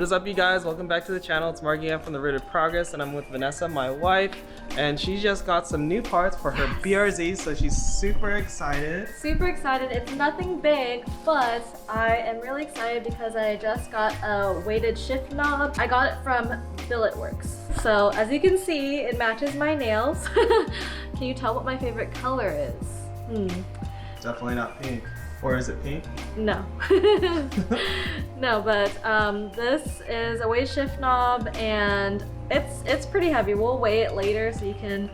is up, you guys? Welcome back to the channel. It's Mark again from the Rooted Progress, and I'm with Vanessa, my wife, and she just got some new parts for her BRZ, so she's super excited. Super excited. It's nothing big, but I am really excited because I just got a weighted shift knob. I got it from Billetworkz. So as you can see, it matches my nails. Can you tell what my favorite color is? Definitely not pink. Or is it pink? No. No, but this is a weighted shift knob, and it's pretty heavy. We'll weigh it later so you can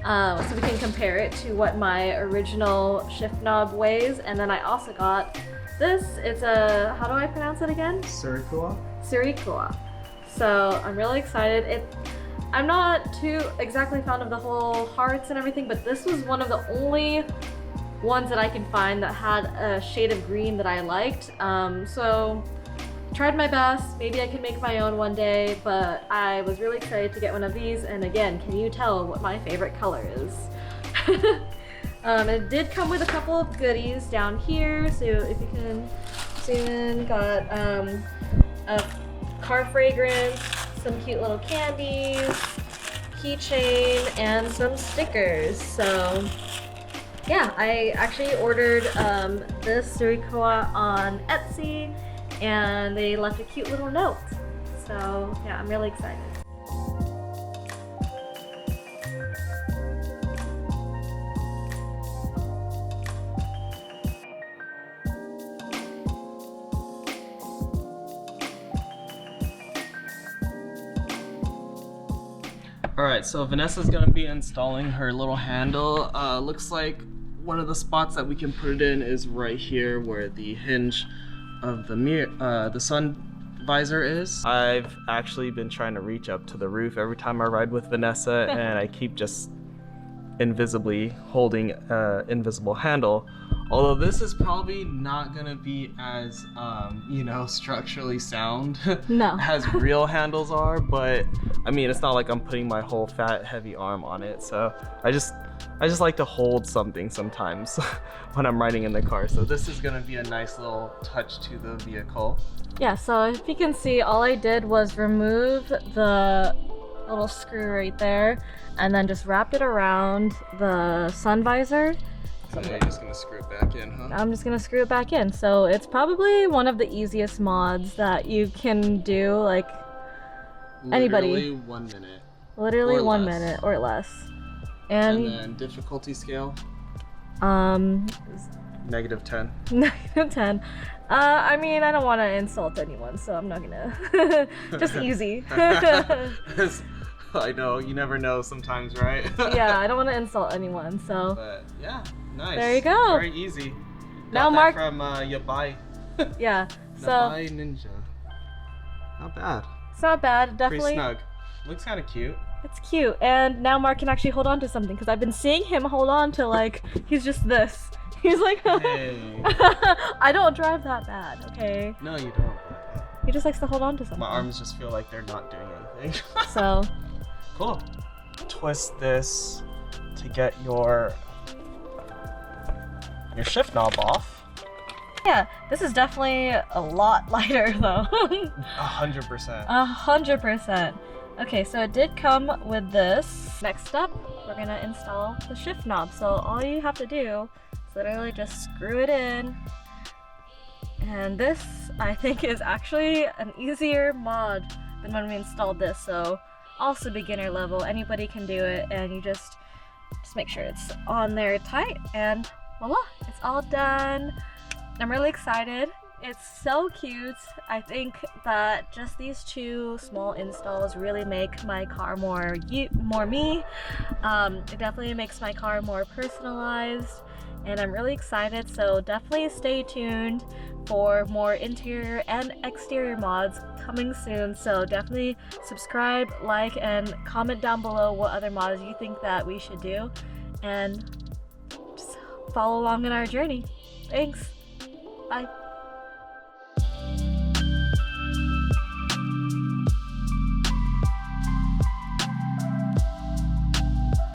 so we can compare it to what my original shift knob weighs. And then I also got this. It's a, how do I pronounce it again? Tsurikawa? Tsurikawa. So I'm really excited. I'm not too exactly fond of the whole hearts and everything, but this was one of the only ones that I can find that had a shade of green that I liked. So tried my best. Maybe I can make my own one day, but I was really excited to get one of these. And again, can you tell what my favorite color is? It did come with a couple of goodies down here. So if you can zoom in, got a car fragrance, some cute little candies, keychain, and some stickers. So yeah, I actually ordered this Tsurikawa on Etsy, and they left a cute little note. So yeah, I'm really excited. Alright, so Vanessa's gonna be installing her little handle. Looks like one of the spots that we can put it in is right here where the hinge of the mirror, the sun visor is. I've actually been trying to reach up to the roof every time I ride with Vanessa, and I keep just invisibly holding an invisible handle. Although this is probably not gonna be as, you know, structurally sound as real handles are, but I mean, it's not like I'm putting my whole fat, heavy arm on it, so I just like to hold something sometimes when I'm riding in the car. So this is gonna be a nice little touch to the vehicle. Yeah, so if you can see, all I did was remove the little screw right there and then just wrapped it around the sun visor. So you're just gonna screw it back in, huh? I'm just gonna screw it back in. So it's probably one of the easiest mods that you can do, like anybody. Literally 1 minute. Literally Or 1 less. minute or less. And then difficulty scale? -10. -10. I mean, I don't want to insult anyone, so I'm not gonna. Just easy. I know, you never know sometimes, right? Yeah, I don't want to insult anyone, so. But yeah, nice. There you go. Very easy. Now Got that Mark from Yabai. Yeah. So. Yabai Ninja. Not bad. It's not bad. Definitely. Pretty snug. Looks kind of cute. It's cute, and now Mark can actually hold on to something because I've been seeing him hold on to, like, he's just this. He's like, Hey. I don't drive that bad, okay? No, you don't. He just likes to hold on to something. My arms just feel like they're not doing anything. So. Cool. Twist this to get your shift knob off. Yeah, this is definitely a lot lighter though. 100%. 100%. Okay, so it did come with this. Next up, we're gonna install the shift knob. So all you have to do is literally just screw it in. And this, I think, is actually an easier mod than when we installed this. So also beginner level, anybody can do it, and you just make sure it's on there tight, and voila, it's all done. I'm really excited. It's so cute. I think that just these two small installs really make my car more me. It definitely makes my car more personalized, and I'm really excited. So definitely stay tuned for more interior and exterior mods coming soon. So definitely subscribe, like, and comment down below what other mods you think that we should do, and just follow along in our journey. Thanks. Bye.